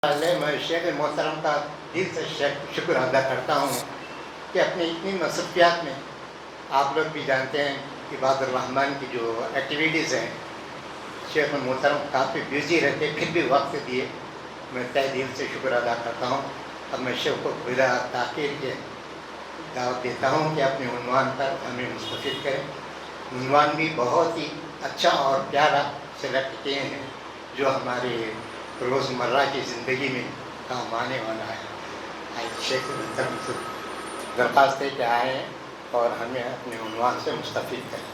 میں شیخ محترم کا دل سے شکر ادا کرتا ہوں کہ اپنی اتنی مصروفیات میں آپ لوگ بھی جانتے ہیں کہ عباد الرحمن کی جو ایکٹیویٹیز ہیں، شیخ محترم کافی بیزی رہتے پھر بھی وقت دیے. میں تہ دل سے شکر ادا کرتا ہوں. اب میں شیخ کو بلا تاخیر کے دعوت دیتا ہوں کہ اپنے عنوان پر ہمیں مستفید کریں. عنوان بھی بہت ہی اچھا اور پیارا سلیکٹ کیے ہیں جو ہمارے روزمرہ کی زندگی میں کام آنے والا ہے. شیخ محترم سے درخواست ہے کہ آئیں اور ہمیں اپنے عنوان سے مستفید کریں.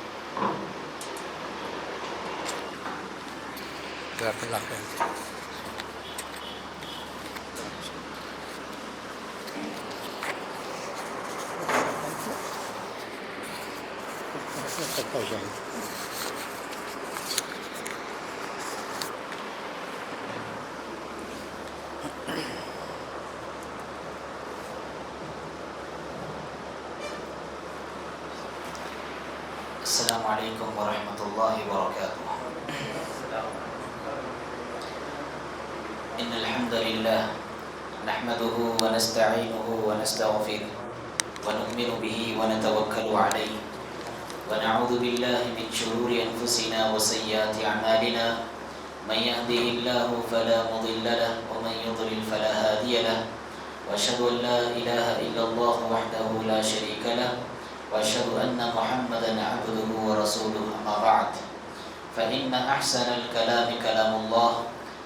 السلام علیکم ورحمۃ اللہ وبرکاتہ. ان الحمد للہ نحمده ونستعینه ونستغفره ونؤمن به ونتوکل علیہ ونعوذ باللہ من شرور انفسنا وسیئات اعمالنا. من يهده الله فلا مضل له ومن يضلل فلا هادي له واشهد ان لا اله الا الله وحده لا شريك له واشهد ان محمدا عبده ورسوله. اما بعد فان احسن الكلام كلام الله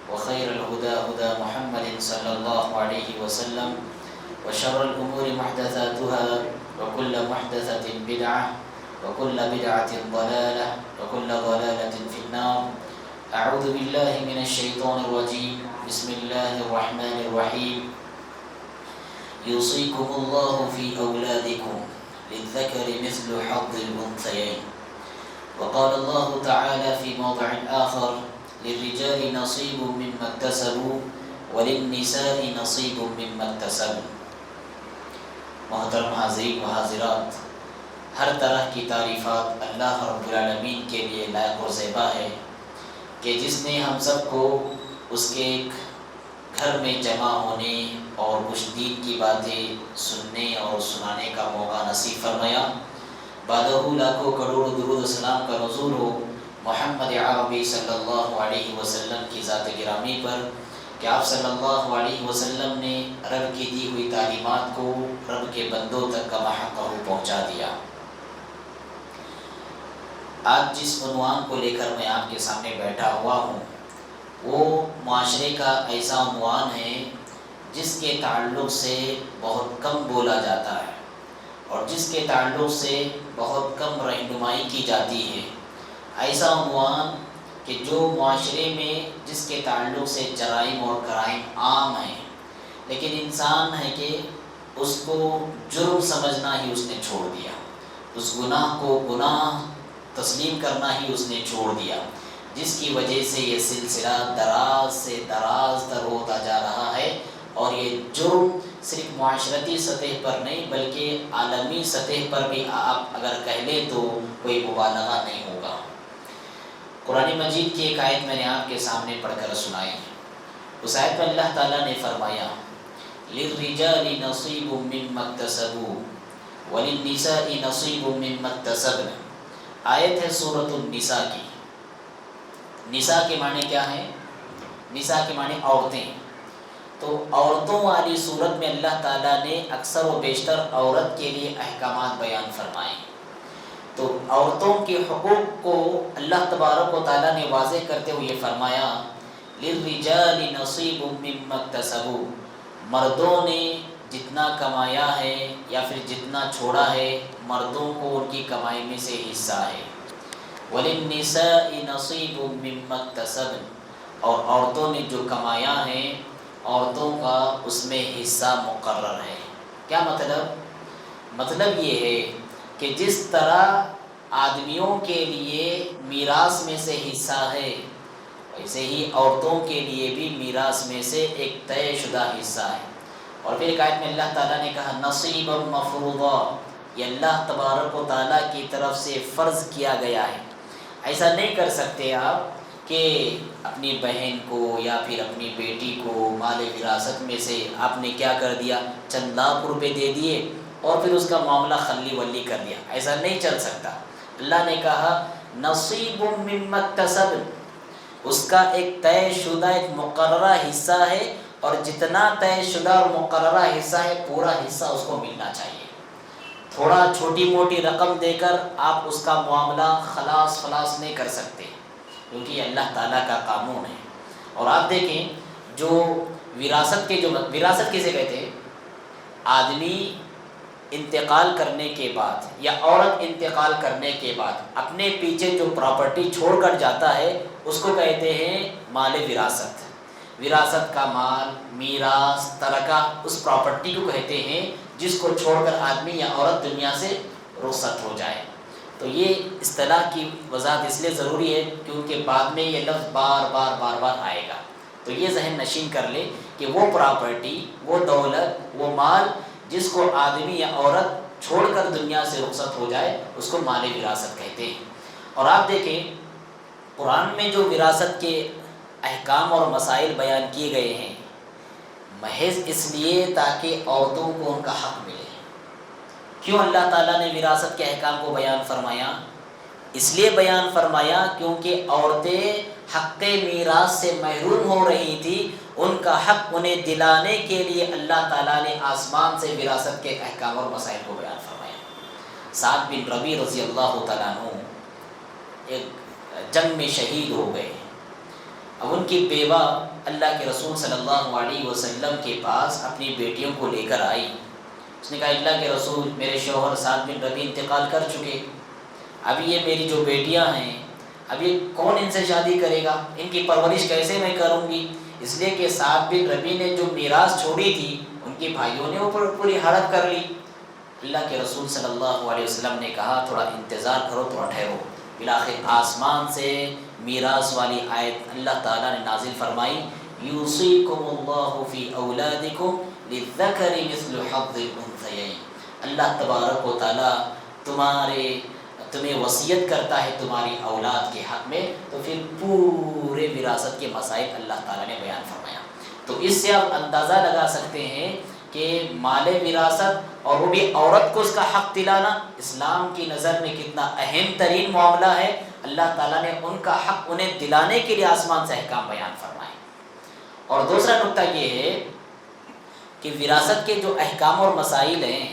وخير الهدى هدى محمد صلى الله عليه وسلم وشر الامور محدثاتها وكل محدثة بدعة وكل بدعة ضلالة وكل ضلالة في النار. اعوذ بالله من الشيطان الرجيم. بسم الله الرحمن الرحيم. يوصيكم الله في اولادكم للذكر مثل حظ الأنثيين. وقال الله تعالى في موضع آخر للرجال نصيب مما اكتسبوا وللنساء نصيب مما اكتسبوا. محترم حاضرین و حاضرات، ہر طرح کی تعریفات اللہ رب العالمین کے لیے لائق و زیبا ہے کہ جس نے ہم سب کو اس کے گھر میں جمع ہونے اور کچھ دین کی باتیں سننے اور سنانے کا موقع نصیب فرمایا. بعدہ لاکھوں کروڑ درود و سلام کا نزول ہو محمد عربی صلی اللہ علیہ وسلم کی ذات گرامی پر کہ آپ صلی اللہ علیہ وسلم نے رب کی دی ہوئی تعلیمات کو رب کے بندوں تک کما حقہ پہنچا دیا. آج جس عنوان کو لے کر میں آپ کے سامنے بیٹھا ہوا ہوں وہ معاشرے کا ایسا عنوان ہے جس کے تعلق سے بہت کم بولا جاتا ہے اور جس کے تعلق سے بہت کم رہنمائی کی جاتی ہے. ایسا عنوان کہ جو معاشرے میں جس کے تعلق سے جرائم اور کرائم عام ہیں، لیکن انسان ہے کہ اس کو جرم سمجھنا ہی اس نے چھوڑ دیا، اس گناہ کو گناہ تسلیم کرنا ہی اس نے چھوڑ دیا، جس کی وجہ سے یہ سلسلہ دراز سے دراز تر ہوتا جا رہا ہے. اور یہ جرم صرف معاشرتی سطح پر نہیں بلکہ عالمی سطح پر بھی آپ اگر کہہ لیں تو کوئی مبالغہ نہیں ہوگا. قرآن مجید کی ایک آیت میں نے آپ کے سامنے پڑھ کر سنائی. اس آیت میں اللہ تعالیٰ نے فرمایا لِلرِّجَالِ نَصِيبٌ مِّمَّا اكْتَسَبُوا وَلِلنِّسَاءِ نَصِيبٌ مِّمَّا اكْتَسَبْنَ. آیت ہے سورۃ النساء کی. نساء کے معنی کیا ہے؟ نساء کے معنی عورتیں. تو عورتوں والی صورت میں اللہ تعالیٰ نے اکثر و بیشتر عورت کے لیے احکامات بیان فرمائے. تو عورتوں کے حقوق کو اللہ تبارک و تعالیٰ نے واضح کرتے ہوئے فرمایا لِلرِّجَالِ نَصِيبٌ مِّمَّا اكْتَسَبُوا. مردوں نے جتنا کمایا ہے یا پھر جتنا چھوڑا ہے مردوں کو ان کی کمائی میں سے حصہ ہے. وَلِلنِّسَاءِ نَصِيبٌ مِّمَّا اكْتَسَبْنَ. اور عورتوں نے جو کمایا ہے عورتوں کا اس میں حصہ مقرر ہے. کیا مطلب؟ مطلب یہ ہے کہ جس طرح آدمیوں کے لیے میراث میں سے حصہ ہے ویسے ہی عورتوں کے لیے بھی میراث میں سے ایک طے شدہ حصہ ہے. اور پھر ایک آیت میں اللہ تعالیٰ نے کہا نصیبا مفروضا. یہ اللہ تبارک و تعالیٰ کی طرف سے فرض کیا گیا ہے. ایسا نہیں کر سکتے آپ کہ اپنی بہن کو یا پھر اپنی بیٹی کو مال وراثت میں سے آپ نے کیا کر دیا، چند لاکھ روپے دے دیے اور پھر اس کا معاملہ خلی ولی کر دیا، ایسا نہیں چل سکتا۔ اللہ نے کہا نصیب مما اکتسب، اس کا ایک طے شدہ ایک مقررہ حصہ ہے، اور جتنا طے شدہ اور مقررہ حصہ ہے پورا حصہ اس کو ملنا چاہیے۔ تھوڑا چھوٹی موٹی رقم دے کر آپ اس کا معاملہ خلاص نہیں کر سکتے، کیونکہ یہ اللہ تعالیٰ کا قانون ہے۔ اور آپ دیکھیں جو وراثت کسے کہتے ہیں؟ آدمی انتقال کرنے کے بعد یا عورت انتقال کرنے کے بعد اپنے پیچھے جو پراپرٹی چھوڑ کر جاتا ہے اس کو کہتے ہیں مال وراثت۔ وراثت کا مال، میراث، ترکہ، اس پراپرٹی کو کہتے ہیں جس کو چھوڑ کر آدمی یا عورت دنیا سے رخصت ہو جائے۔ تو یہ اصطلاح کی وضاحت اس لیے ضروری ہے کیونکہ بعد میں یہ لفظ بار بار آئے گا، تو یہ ذہن نشین کر لے کہ وہ پراپرٹی، وہ دولت، وہ مال جس کو آدمی یا عورت چھوڑ کر دنیا سے رخصت ہو جائے اس کو مال وراثت کہتے ہیں۔ اور آپ دیکھیں قرآن میں جو وراثت کے احکام اور مسائل بیان کیے گئے ہیں محض اس لیے تاکہ عورتوں کو ان کا حق ملے۔ کیوں اللہ تعالیٰ نے وراثت کے احکام کو بیان فرمایا؟ اس لیے بیان فرمایا کیونکہ عورتیں حق میراث سے محروم ہو رہی تھیں، ان کا حق انہیں دلانے کے لیے اللہ تعالیٰ نے آسمان سے وراثت کے احکام اور مسائل کو بیان فرمایا۔ سعد بن ربیع رضی اللہ تعالیٰ عنہ ایک جنگ میں شہید ہو گئے۔ اب ان کی بیوہ اللہ کے رسول صلی اللہ علیہ وسلم کے پاس اپنی بیٹیوں کو لے کر آئی۔ اس نے کہا اللہ کے رسول میرے شوہر سعد بن ربیع انتقال کر چکے، اب یہ میری جو بیٹیاں ہیں اب یہ کون ان سے شادی کرے گا، ان کی پرورش کیسے میں کروں گی؟ اس لیے کہ سعد بن ربیع نے جو میراث چھوڑی تھی ان کے بھائیوں نے اوپر پوری ہڑپ کر لی۔ اللہ کے رسول صلی اللہ علیہ وسلم نے کہا تھوڑا انتظار کرو، تھوڑا ٹھہرو۔ بالآخر آسمان سے میراث والی آیت اللہ تعالیٰ نے نازل فرمائی یوصیکم اللہ فی اولادکم للذکر مثل حظ الانثیین۔ اللہ تبارک و تعالیٰ تمہیں وصیت کرتا ہے تمہاری اولاد کے حق میں، تو پھر پورے وراثت کے مسائل اللہ تعالیٰ نے بیان فرمایا۔ تو اس سے آپ اندازہ لگا سکتے ہیں کہ مال وراثت اور وہ بھی عورت کو اس کا حق دلانا اسلام کی نظر میں کتنا اہم ترین معاملہ ہے۔ اللہ تعالیٰ نے ان کا حق انہیں دلانے کے لیے آسمان سے احکام بیان فرمائے۔ اور دوسرا نقطہ یہ ہے کہ وراثت کے جو احکام اور مسائل ہیں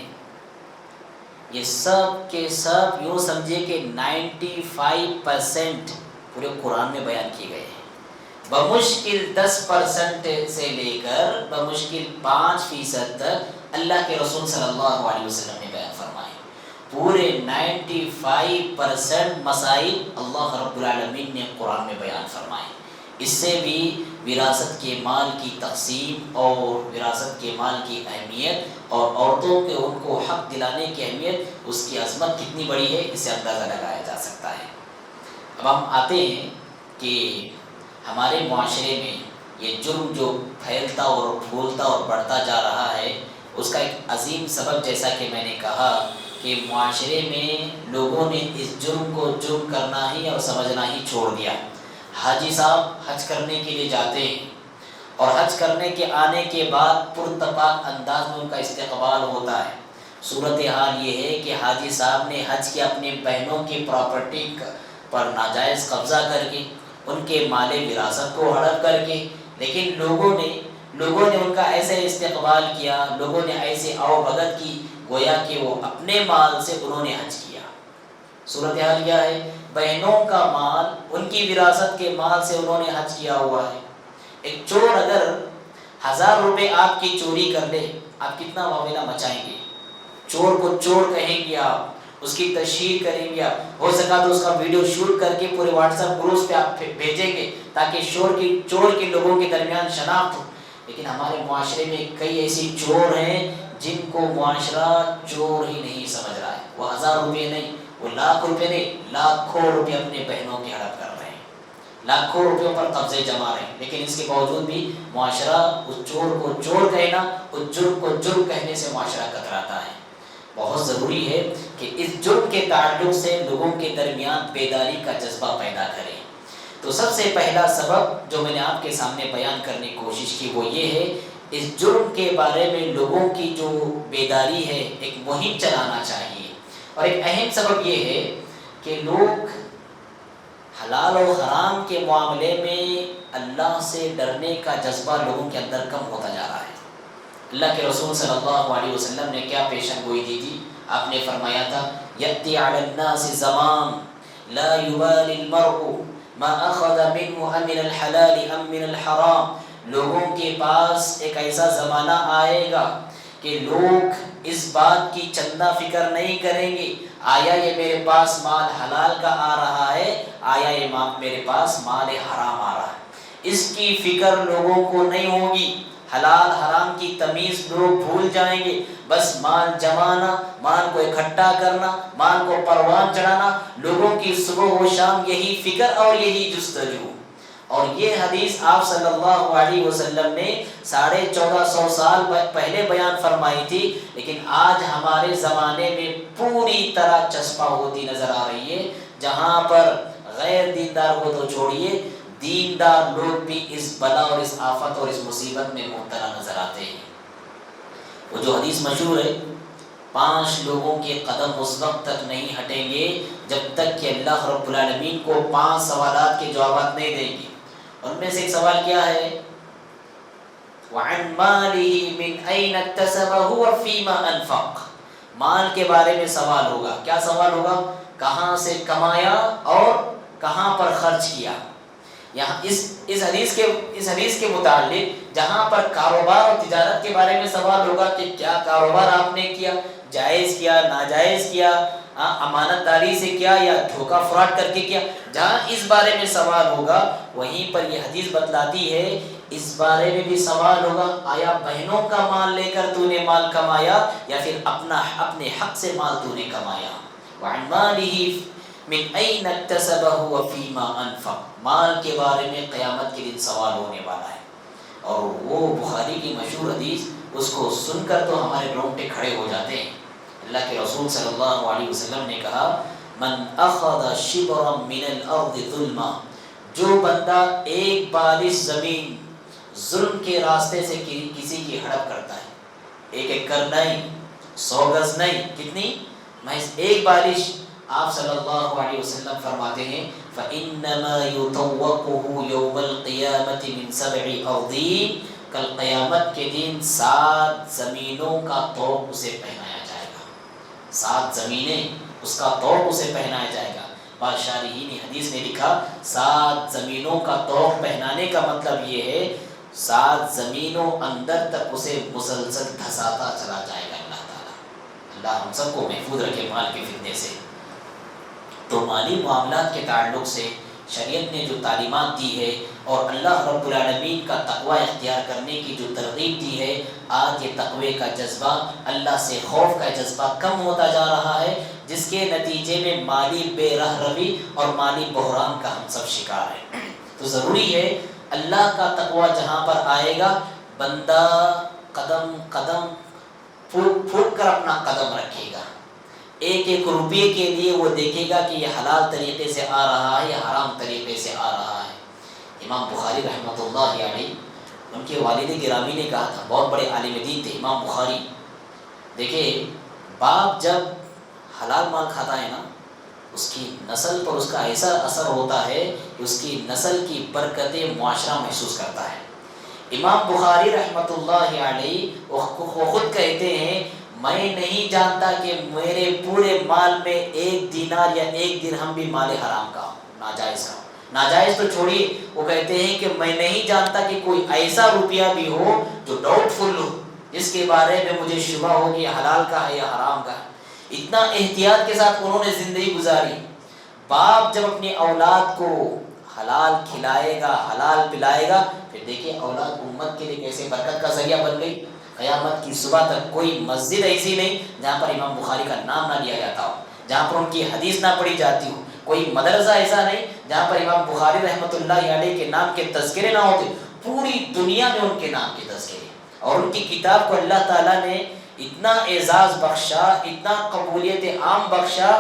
یہ سب کے سب یوں سمجھے کہ 95% پورے قرآن میں بیان کیے گئے ہیں، بمشکل 10% سے لے کر بمشکل 5% تک اللہ کے رسول صلی اللہ علیہ وسلم نے بیان فرمائے۔ پورے 95% مسائل اللہ رب العالمین نے قرآن میں بیان فرمائے۔ اس سے بھی وراثت کے مال کی تقسیم اور وراثت کے مال کی اہمیت اور عورتوں کے ان کو حق دلانے کی اہمیت، اس کی عظمت کتنی بڑی ہے اس سے اندازہ لگایا جا سکتا ہے۔ اب ہم آتے ہیں کہ ہمارے معاشرے میں یہ جرم جو پھیلتا اور پھولتا اور بڑھتا جا رہا ہے اس کا ایک عظیم سبب جیسا کہ میں نے کہا کہ معاشرے میں لوگوں نے اس جرم کو جرم کرنا ہی اور سمجھنا ہی چھوڑ دیا۔ حاجی صاحب حج کرنے کے لیے جاتے ہیں اور حج کرنے کے آنے کے بعد پرتپاک انداز میں ان کا استقبال ہوتا ہے۔ صورتحال یہ ہے کہ حاجی صاحب نے حج کی اپنی بہنوں کی پراپرٹی پر ناجائز قبضہ کر کے ان کے مال وراثت کو ہڑپ کر کے، لیکن لوگوں نے ان کا ایسے استقبال کیا، لوگوں نے ایسے آؤ بھگت کی گویا کہ وہ اپنے مال سے انہوں نے حج کیا۔ صورتحال کیا ہے؟ بہنوں کا مال ان کی وراثت کے مال سے انہوں نے حج کیا ہوا ہے۔ ایک چور اگر 1000 روپے آپ کی چوری کر لے آپ کتنا واویلا مچائیں گے؟ چور کو چور کہیں گے، آپ اس کی تشہیر کریں گے، ہو سکا تو اس کا ویڈیو شوٹ کر کے پورے واٹس ایپ گروپس پہ آپ بھیجیں گے تاکہ چور کے لوگوں کے درمیان شناخت ہو۔ لیکن ہمارے معاشرے میں کئی ایسی چور ہیں جن کو معاشرہ چور ہی نہیں سمجھ رہا ہے۔ وہ 1000 روپے نہیں، وہ لاکھ روپے نہیں، لاکھوں روپے اپنے بہنوں کی ہڑپ کر رہے ہیں، لاکھوں روپیوں پر قبضے جما رہے ہیں، لیکن اس کے باوجود بھی معاشرہ اس چور کو چور کہنا، اس جرم کو جرم کہنے سے معاشرہ کتراتا ہے۔ بہت ضروری ہے کہ اس جرم کے تعلق سے لوگوں کے درمیان بیداری کا جذبہ پیدا کریں۔ تو سب سے پہلا سبب جو میں نے آپ کے سامنے بیان کرنے کی کوشش کی وہ یہ ہے، اس جرم کے بارے میں لوگوں کی جو بیداری ہے، ایک مہم چلانا چاہیے۔ اور ایک اہم سبب یہ ہے کہ لوگ حلال و حرام کے معاملے میں اللہ سے ڈرنے کا جذبہ لوگوں کے اندر کم ہوتا جا رہا ہے۔ اللہ کے رسول صلی اللہ علیہ وسلم نے کیا پیشن گوئی دی تھی؟ آپ نے فرمایا تھا یأتی علی الناس زمان لا یبالی المرء ما اخذ منه ام من الحلال ام من الحرام۔ لوگوں کے پاس ایک ایسا زمانہ آئے گا کہ لوگ اس بات کی چندہ فکر نہیں کریں گے آیا یہ میرے پاس مال حلال کا آ رہا ہے، آیا یہ میرے پاس مال حرام آ رہا ہے، اس کی فکر لوگوں کو نہیں ہوگی۔ حلال حرام کی تمیز لوگ بھول جائیں گے، بس مال جمانا، مال کو اکٹھا کرنا، مال کو پروان چڑھانا، لوگوں کی صبح و شام یہی فکر اور یہی جستجو۔ اور یہ حدیث آپ صلی اللہ علیہ وسلم نے 1450 سال پہلے بیان فرمائی تھی، لیکن آج ہمارے زمانے میں پوری طرح چسپاں ہوتی نظر آ رہی ہے، جہاں پر غیر دیندار کو تو چھوڑیے، دیندار لوگ بھی اس بلا اور اس آفت اور اس مصیبت میں مبتلا نظر آتے ہیں۔ وہ جو حدیث مشہور ہے، 5 لوگوں کے قدم اس وقت تک نہیں ہٹیں گے جب تک کہ اللہ رب العالمین کو 5 سوالات کے جوابات نہیں دیں گے۔ ان میں سے ایک سوال کیا ہے؟ وَعَنْ مَالِهِ مِنْ أَيْنَ اكْتَسَبَهُ وَفِيمَا أَنْفَقَ۔ مال کے بارے میں سوال ہوگا۔ کیا سوال ہوگا؟ کہاں سے کمایا اور کہاں پر خرچ کیا۔ یہاں اس حدیث کے متعلق جہاں پر کاروبار اور تجارت کے بارے میں سوال ہوگا کہ کیا کاروبار آپ نے کیا، جائز کیا، ناجائز کیا، امانت داری سے کیا یا دھوکہ فراڈ کر کے کیا، جہاں اس بارے میں سوال ہوگا وہیں پر یہ حدیث بتلاتی ہے اس بارے میں بھی سوال ہوگا، آیا بہنوں کا مال لے کر تو نے مال کمایا یا پھر اپنے حق سے مال تو نے کمایا۔ وَعَنْ مَالِهِ مِنْ أَيْنَ اكْتَسَبَهُ وَفِيمَا أَنْفَقَ۔ مال کے بارے میں قیامت کے دن سوال ہونے والا ہے، اور وہ بخاری کی مشہور حدیث، اس کو سن کر تو ہمارے رونگٹے کھڑے ہو جاتے ہیں۔ اللہ کے رسول صلی اللہ علیہ وسلم نے کہا من اخذ شبرا من الارض ظلما، جو بندہ ایک بالش زمین ظلم کے راستے سے کسی کی ہڑپ کرتا ہے، 1 ایکڑ نہیں، 100 گز نہیں، کتنی؟ محض 1 بالش۔ آپ صلی اللہ علیہ وسلم فرماتے ہیں فَإِنَّمَا يُطَوَّقُهُ يَوْمَ الْقِيَامَةِ مِنْ 7 أَرْضِينَ، کل قیامت کے دن 7 زمینوں کا طوق اسے پہنایا جائے گا، 7 زمینیں اس کا طوق اسے پہنایا جائے گا۔ بادشاہین حدیث نے لکھا 7 زمینوں کا طوق پہنانے کا مطلب یہ ہے 7 زمینوں اندر تک اسے مسلسل دھساتا چلا جائے گا اللہ تعالیٰ۔ اللہ ہم سب کو محفوظ رکھے مال کے فتنے سے۔ تو مالی معاملات کے تعلق سے شریعت نے جو تعلیمات دی ہے اور اللہ رب العالمین کا تقوی اختیار کرنے کی جو ترغیب دی ہے، آج یہ تقوی کا جذبہ، اللہ سے خوف کا جذبہ کم ہوتا جا رہا ہے، جس کے نتیجے میں مالی بے رہ روی اور مالی بحران کا ہم سب شکار ہیں۔ تو ضروری ہے اللہ کا تقوی جہاں پر آئے گا، بندہ قدم قدم پھوٹ کر اپنا قدم رکھے گا، 1 روپے کے لیے وہ دیکھے گا کہ یہ حلال طریقے سے آ رہا ہے یا حرام طریقے سے آ رہا ہے۔ امام بخاری رحمۃ اللہ علیہ، ان کے والد گرامی نے کہا تھا، بہت بڑے عالم دین تھے امام بخاری۔ دیکھیں باپ جب حلال مال کھاتا ہے نا، اس کی نسل پر اس کا ایسا اثر ہوتا ہے کہ اس کی نسل کی برکتیں معاشرہ محسوس کرتا ہے۔ امام بخاری رحمۃ اللہ علیہ وہ خود کہتے ہیں میں نہیں جانتا کہ میرے پورے مال میں 1 دینار یا 1 درہم بھی مال حرام کا ہو، ناجائز کا ہو۔ ناجائز تو چھوڑیے، وہ کہتے ہیں کہ میں نہیں جانتا کہ کوئی ایسا روپیہ بھی ہو جو ڈاؤٹ فل ہو، جس کے بارے میں مجھے شبہ ہو کہ حلال کا ہے یا حرام کا ہے۔ اتنا احتیاط کے ساتھ انہوں نے زندگی گزاری۔ باپ جب اپنی اولاد کو حلال کھلائے گا، حلال پلائے گا، پھر دیکھیں اولاد امت کے لیے کیسے برکت کا ذریعہ بن گئی۔ قیامت کی صبح تک کوئی مسجد ایسی نہیں جہاں پر امام بخاری کا نام نہ لیا جاتا ہو، جہاں پر ان کی حدیث نہ پڑھی جاتی ہو، کوئی مدرسہ ایسا نہیں جہاں پر امام بخاری رحمۃ اللہ علیہ کے نام کے تذکرے نہ ہوتے۔ پوری دنیا میں ان کے نام کے تذکرے، اور ان کی کتاب کو اللہ تعالیٰ نے اتنا اعزاز بخشا، اتنا قبولیت عام بخشا،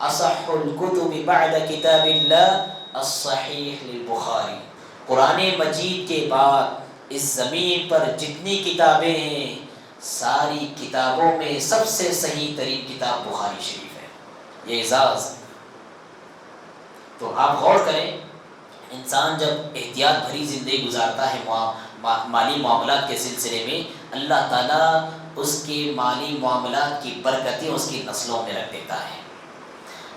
اصح الکتب بعد کتاب اللہ الصحیح للبخاری، قرآن مجید کے بعد اس زمین پر جتنی کتابیں ہیں ساری کتابوں میں سب سے صحیح ترین کتاب بخاری شریف ہے۔ یہ اعزاز ہے۔ تو آپ غور کریں، انسان جب احتیاط بھری زندگی گزارتا ہے مالی معاملات کے سلسلے میں، اللہ تعالیٰ اس کے مالی معاملات کی برکتیں اس کی نسلوں میں رکھ دیتا ہے۔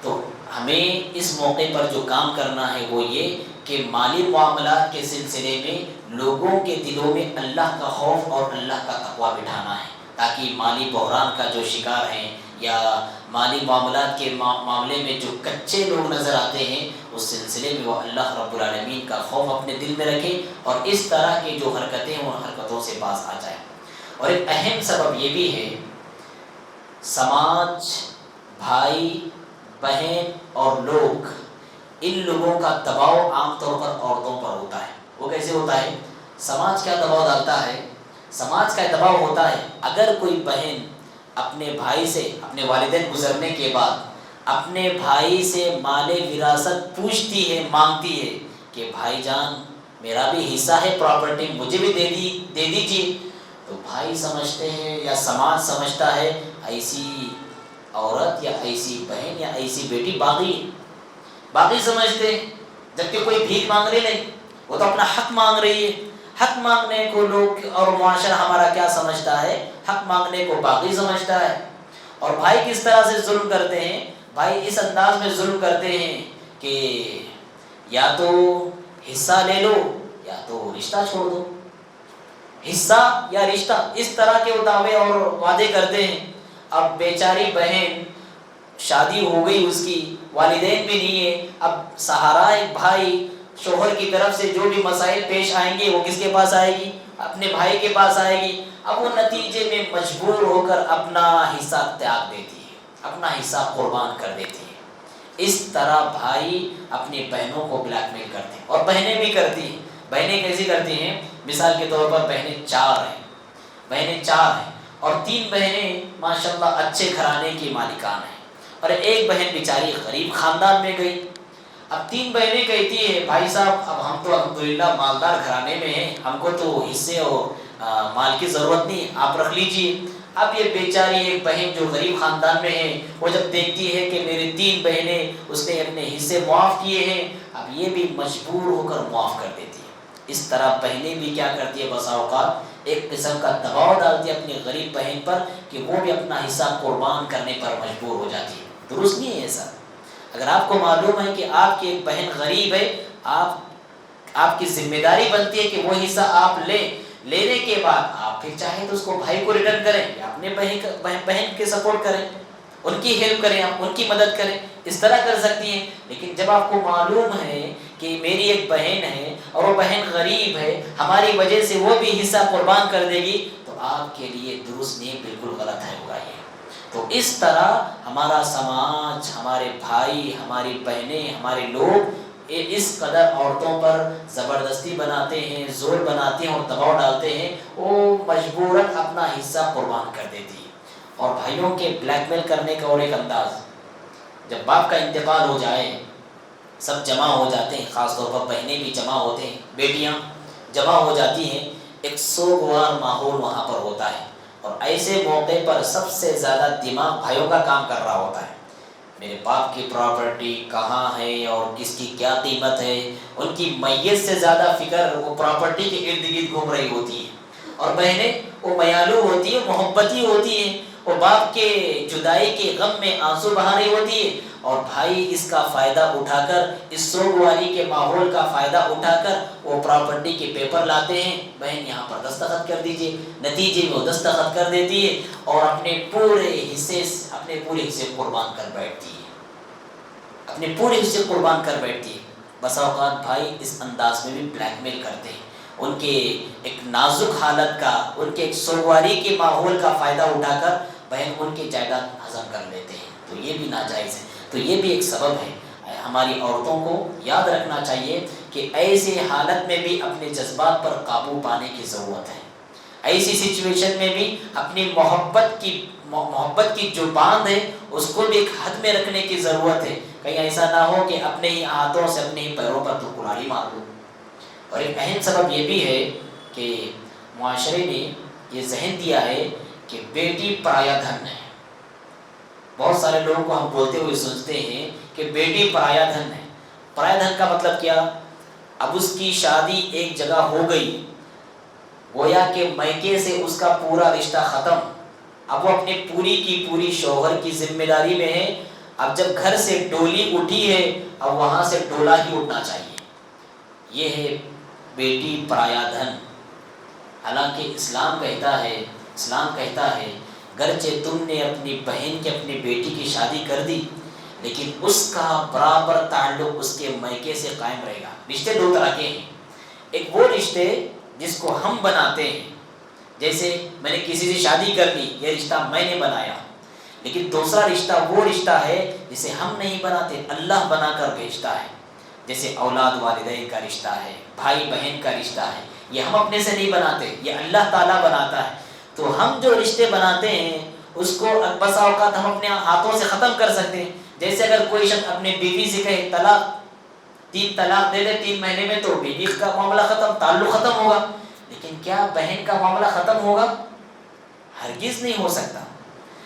تو ہمیں اس موقع پر جو کام کرنا ہے وہ یہ کہ مالی معاملات کے سلسلے میں لوگوں کے دلوں میں اللہ کا خوف اور اللہ کا تقویٰ بٹھانا ہے، تاکہ مالی بحران کا جو شکار ہیں یا مالی معاملات کے معاملے میں جو کچے لوگ نظر آتے ہیں اس سلسلے میں وہ اللہ رب العالمین کا خوف اپنے دل میں رکھے اور اس طرح کی جو حرکتیں ہیں ان حرکتوں سے باز آ جائیں۔ اور ایک اہم سبب یہ بھی ہے، سماج، بھائی بہن اور لوگ، ان لوگوں کا دباؤ عام طور پر عورتوں پر ہوتا ہے۔ وہ کیسے ہوتا ہے؟ سماج کیا دباؤ ڈالتا ہے؟ سماج کا دباؤ ہوتا ہے اگر کوئی بہن اپنے بھائی سے، اپنے والدین گزرنے کے بعد اپنے بھائی سے مال وراثت پوچھتی ہے، مانگتی ہے کہ بھائی جان میرا بھی حصہ ہے پراپرٹی، مجھے بھی دے دیجیے، تو بھائی سمجھتے ہیں یا سماج سمجھتا ہے ایسی عورت یا ایسی بہن یا ایسی بیٹی باقی سمجھتے ہیں، جبکہ کوئی بھیک مانگ رہی نہیں، وہ تو اپنا حق مانگ رہی ہے۔ حق مانگنے کو لوگ اور معاشرہ ہمارا کیا سمجھتا ہے؟ حق مانگنے کو باقی سمجھتا ہے۔ اور بھائی کس طرح سے ظلم کرتے ہیں؟ بھائی اس انداز میں ظلم کرتے ہیں کہ یا تو حصہ لے لو یا تو رشتہ چھوڑ دو، حصہ یا رشتہ، اس طرح کے دعوے اور وعدے کرتے ہیں۔ اب بیچاری بہن شادی ہو گئی، اس کی والدین بھی نہیں ہے، اب سہارا ایک بھائی، شوہر کی طرف سے جو بھی مسائل پیش آئیں گے وہ کس کے پاس آئے گی؟ اپنے بھائی کے پاس آئے گی۔ اب وہ نتیجے میں مجبور ہو کر اپنا حصہ تیاگ دیتی ہے، اپنا حصہ قربان کر دیتی ہے۔ اس طرح بھائی اپنی بہنوں کو بلیک میل کرتے ہیں، اور بہنیں بھی کرتی ہیں۔ بہنیں کیسی کرتی ہیں؟ مثال کے طور پر بہنیں چار ہیں اور 3 بہنیں ماشاءاللہ اچھے گھرانے کی مالکان ہیں، اور ایک بہن بیچاری غریب خاندان میں گئی۔ اب 3 بہنیں کہتی ہے بھائی صاحب اب ہم تو الحمدللہ مالدار گھرانے میں ہیں، ہم کو تو حصے اور مال کی ضرورت نہیں، آپ رکھ لیجئے۔ اب یہ بیچاری ایک بہن جو غریب خاندان میں ہے، وہ جب دیکھتی ہے کہ میری 3 بہنیں اس نے اپنے حصے معاف کیے ہیں، اب یہ بھی مجبور ہو کر معاف کر دیتی ہے۔ اس طرح بہنیں بھی کیا کرتی ہے، بسا اوقات ایک قسم کا دباؤ ڈالتی ہے اپنی غریب بہن پر کہ وہ بھی اپنا حصہ قربان کرنے پر مجبور ہو جاتی ہے۔ درست نہیں ہے ایسا۔ اگر آپ کو معلوم ہے کہ آپ کی ایک بہن غریب ہے، آپ کی ذمہ داری بنتی ہے کہ وہ حصہ آپ لینے کے بعد آپ پھر چاہے تو اس کو بھائی کو ریٹرن کریں یا اپنے بہن کے سپورٹ کریں، ان کی ہیلپ کریں، آپ ان کی مدد کریں، اس طرح کر سکتی ہیں۔ لیکن جب آپ کو معلوم ہے کہ میری ایک بہن ہے اور وہ بہن غریب ہے، ہماری وجہ سے وہ بھی حصہ قربان کر دے گی، تو آپ کے لیے درست نہیں، بالکل غلط ہے ہوگا یہ۔ تو اس طرح ہمارا سماج، ہمارے بھائی، ہماری بہنیں، ہمارے لوگ اس قدر عورتوں پر زبردستی بناتے ہیں، زور بناتے ہیں اور دباؤ ڈالتے ہیں، وہ مجبوراً اپنا حصہ قربان کر دیتی ہے۔ اور بھائیوں کے بلیک میل کرنے کا اور ایک انداز، جب باپ کا انتقال ہو جائے سب جمع ہو جاتے ہیں، خاص طور پر بہنیں بھی جمع ہوتے ہیں، بیٹیاں جمع ہو جاتی ہیں، ایک سوگوار ماحول وہاں پر ہوتا ہے، اور ایسے موقع پر سب سے زیادہ دماغ بھائیوں کا کام کر رہا ہوتا ہے۔ میرے باپ کی پراپرٹی کہاں ہے اور کس کی کیا قیمت ہے، ان کی میت سے زیادہ فکر وہ پراپرٹی کے ارد گرد گھوم رہی ہوتی ہے۔ اور بہنیں وہ میالو ہوتی ہیں، محبتی ہوتی ہیں، وہ باپ کے جدائی کے غم میں آنسو بہا رہی ہوتی ہے، اور بھائی اس کا فائدہ اٹھا کر، اس سوگواری کے ماحول کا فائدہ اٹھا کر وہ پراپرٹی کے پیپر لاتے ہیں، بہن یہاں پر دستخط کر دیجئے، نتیجے میں وہ دستخط کر دیتی ہے اور اپنے پورے حصے قربان کر بیٹھتی ہے، اپنے پورے حصے قربان کر بیٹھتی ہے۔ بسا اوقات بھائی اس انداز میں بھی بلیک میل کرتے ہیں، ان کے ایک نازک حالت کا، ان کے ایک سوگواری کے ماحول کا فائدہ اٹھا کر بہن ان کی جائیداد ہضم کر لیتے ہیں، تو یہ بھی ناجائز ہے۔ تو یہ بھی ایک سبب ہے۔ ہماری عورتوں کو یاد رکھنا چاہیے کہ ایسے حالت میں بھی اپنے جذبات پر قابو پانے کی ضرورت ہے۔ ایسی سچویشن میں بھی اپنی محبت کی جو باندھ ہے اس کو بھی ایک حد میں رکھنے کی ضرورت ہے۔ کہیں ایسا نہ ہو کہ اپنے ہی ہاتھوں سے اپنے ہی پیروں پر تو کلاڑی مار دو۔ اور ایک اہم سبب یہ بھی ہے کہ معاشرے نے یہ ذہن دیا ہے کہ بیٹی پرایا دھن ہے۔ بہت سارے لوگوں کو ہم بولتے ہوئے سنتے ہیں کہ بیٹی پرایا دھن ہے۔ پرایا دھن کا مطلب کیا؟ اب اس کی شادی ایک جگہ ہو گئی، گویا کہ میکے سے اس کا پورا رشتہ ختم، اب وہ اپنے پوری کی پوری شوہر کی ذمہ داری میں ہے۔ اب جب گھر سے ڈولی اٹھی ہے، اب وہاں سے ڈولا ہی اٹھنا چاہیے۔ یہ ہے بیٹی پرایا دھن۔ حالانکہ اسلام کہتا ہے گرچہ تم نے اپنی بہن کی اپنی بیٹی کی شادی کر دی، لیکن اس کا برابر تعلق اس کے میکے سے قائم رہے گا۔ رشتے دو طرح کے ہیں، ایک وہ رشتے جس کو ہم بناتے ہیں، جیسے میں نے کسی سے شادی کر لی، یہ رشتہ میں نے بنایا، لیکن دوسرا رشتہ وہ رشتہ ہے جسے ہم نہیں بناتے، اللہ بنا کر بھیجتا ہے، جیسے اولاد والدین کا رشتہ ہے، بھائی بہن کا رشتہ ہے، یہ ہم اپنے سے نہیں بناتے، یہ اللہ تعالیٰ بناتا ہے۔ تو ہم جو رشتے بناتے ہیں اس کو بسا اوقات ہم اپنے ہاتھوں سے ختم کر سکتے ہیں۔ جیسے اگر کوئی شخص اپنے بیوی سے کہے طلاق، 3 طلاق دے دے 3 مہینے میں، تو بیوی کا معاملہ ختم، تعلق ختم ہوگا۔ لیکن کیا بہن کا معاملہ ختم ہوگا؟ ہرگز نہیں ہو سکتا۔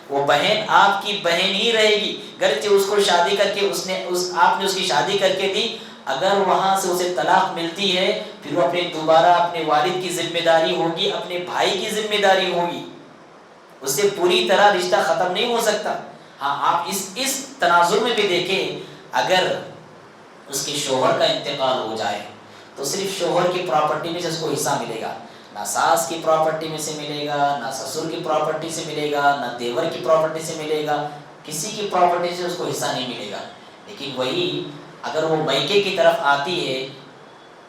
وہ بہن آپ کی بہن ہی رہے گی، گرچہ اس کو شادی کر کے آپ نے اس کی شادی کر کے دی، اگر وہاں سے اسے طلاق ملتی ہے پھر وہ دوبارہ اپنے والد کی ذمہ داری ہوگی، اپنے بھائی کی ذمہ داری ہوگی، اس سے پوری طرح رشتہ ختم نہیں ہو سکتا۔ ہاں، آپ اس تناظر میں بھی دیکھیں، اگر اس کے شوہر کا انتقال ہو جائے تو صرف شوہر کی پراپرٹی میں سے اس کو حصہ ملے گا، نہ ساس کی پراپرٹی میں سے ملے گا، نہ سسر کی پراپرٹی سے ملے گا، نہ دیور کی پراپرٹی سے ملے گا، کسی کی پراپرٹی سے اس کو حصہ نہیں ملے گا۔ لیکن وہی اگر وہ میکے کی طرف آتی ہے،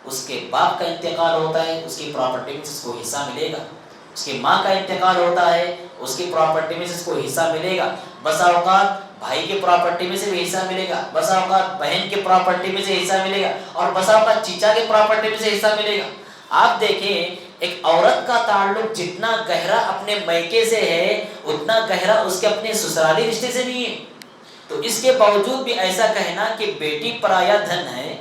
اس کے باپ کا انتقال ہوتا ہے، اس کی پراپرٹی میں سے اس کو حصہ ملے گا، اس کی ماں کا انتقال ہوتا ہے، اس کی پراپرٹی میں سے اس کو حصہ ملے گا، بسا اوقات بھائی کے پراپرٹی میں سے بھی حصہ ملے گا، بسا اوقات بہن کے پراپرٹی میں سے حصہ ملے گا، اور بسا اوقات چچا کے پراپرٹی میں سے حصہ ملے گا۔ آپ دیکھیں، ایک عورت کا تعلق جتنا گہرا اپنے میکے سے ہے، اتنا گہرا اس کے اپنے سسرالی رشتے سے نہیں ہے۔ تو اس کے باوجود بھی ایسا کہنا کہ بیٹی پرایا دھن ہے،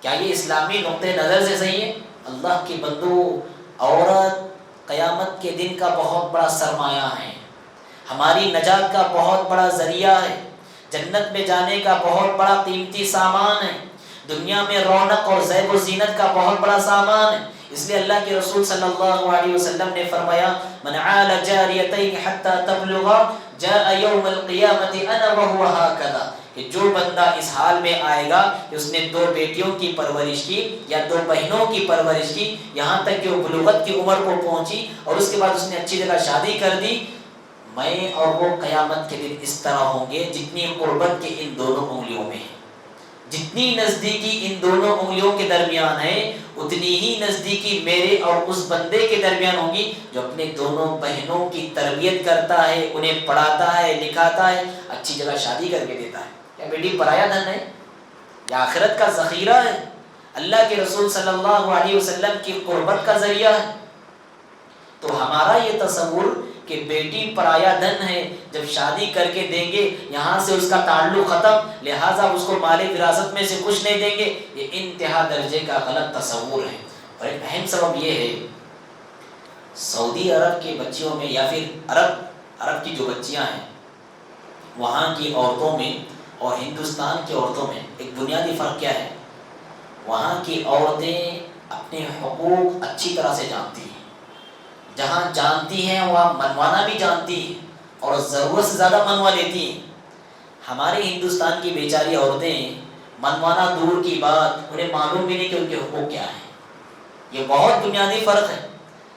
کیا یہ اسلامی نقطۂ نظر سے صحیح ہے؟ اللہ کی بندو، عورت قیامت کے دن کا بہت بڑا سرمایہ ہے، ہماری نجات کا بہت بڑا ذریعہ ہے، جنت میں جانے کا بہت بڑا قیمتی سامان ہے، دنیا میں رونق اور زیب و زینت کا بہت بڑا سامان ہے۔ اس لیے اللہ کے رسول صلی اللہ علیہ وسلم نے فرمایا، من عال جاریتین حتی تبلغا جاء یوم القیامت انا وہو ہاکذا، کہ جو بندہ اس حال میں آئے گا کہ اس نے 2 بیٹیوں کی پرورش کی یا 2 بہنوں کی پرورش کی، یہاں تک کہ وہ بلوغت کی عمر کو پہنچی اور اس کے بعد اس نے اچھی جگہ شادی کر دی، میں اور وہ قیامت کے دن اس طرح ہوں گے جتنی قربت کے ان دونوں انگلیوں میں ہے، جتنی نزدیکی ان دونوں انگلیوں کے درمیان ہے، اتنی ہی نزدیکی میرے اور اس بندے کے درمیان ہوگی جو اپنے دونوں بہنوں کی تربیت کرتا ہے، انہیں پڑھاتا ہے، لکھاتا ہے، اچھی جگہ شادی کر کے دیتا ہے۔ کیا بیٹی پرایا دھن ہے؟ یا آخرت کا ذخیرہ ہے، اللہ کے رسول صلی اللہ علیہ وسلم کی قربت کا ذریعہ ہے؟ تو ہمارا یہ تصور کہ بیٹی پرایا دھن ہے، جب شادی کر کے دیں گے یہاں سے اس کا تعلق ختم، لہٰذا اس کو مال وراثت میں سے کچھ نہیں دیں گے، یہ انتہا درجے کا غلط تصور ہے۔ اور ایک اہم سبب یہ ہے، سعودی عرب کے بچیوں میں یا پھر عرب کی جو بچیاں ہیں وہاں کی عورتوں میں اور ہندوستان کی عورتوں میں ایک بنیادی فرق کیا ہے؟ وہاں کی عورتیں اپنے حقوق اچھی طرح سے جانتی ہیں، جہاں جانتی ہیں وہاں منوانا بھی جانتی ہیں اور ضرورت سے زیادہ منوا لیتی ہیں۔ ہمارے ہندوستان کی بیچاری عورتیں منوانا دور کی بات، انہیں معلوم بھی نہیں کہ ان کے حقوق کیا ہیں۔ یہ بہت بنیادی فرق ہے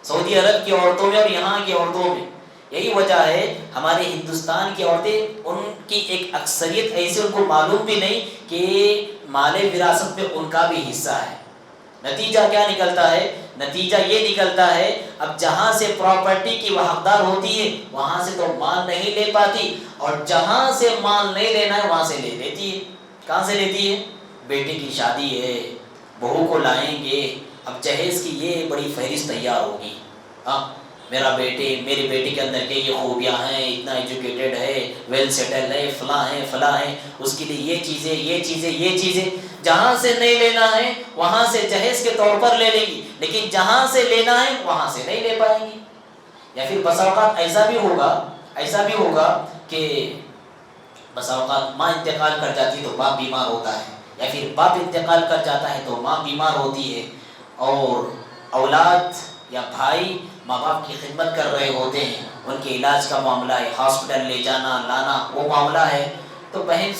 سعودی عرب کی عورتوں میں اور یہاں کی عورتوں میں۔ یہی وجہ ہے ہمارے ہندوستان کی عورتیں، ان کی ایک اکثریت ایسے ان کو معلوم بھی نہیں کہ مال وراثت میں ان کا بھی حصہ ہے۔ نتیجہ کیا نکلتا ہے؟ نتیجہ یہ نکلتا ہے اب جہاں سے پراپرٹی کی وہ حقدار ہوتی ہے وہاں سے تو مال نہیں لے پاتی، اور جہاں سے مال نہیں لینا ہے وہاں سے لے لیتی ہے۔ کہاں سے لیتی ہے؟ بیٹے کی شادی ہے، بہو کو لائیں گے، اب جہیز کی یہ بڑی فہرست تیار ہوگی، ہاں میرا بیٹے میری بیٹی کے اندر کے یہ خوبیاں ہیں، اتنا ایجوکیٹڈ ہے، ویل سیٹل ہے، فلاں ہیں، اس کے لیے یہ چیزیں جہاں سے نہیں لینا ہے وہاں سے جہیز کے طور پر لے لیں گی، لیکن جہاں سے لینا ہے وہاں سے نہیں لے پائیں گی۔ یا پھر بسا اوقات ایسا بھی ہوگا کہ بسا اوقات ماں انتقال کر جاتی تو باپ بیمار ہوتا ہے، یا پھر باپ انتقال کر جاتا ہے تو ماں بیمار ہوتی ہے، اور اولاد یا بھائی ماں باپ کی خدمت کر رہے ہوتے ہیں، ان کے علاج کا معاملہ ہے، ہاسپٹل لے جانا لانا وہ معاملہ ہے، تو بہن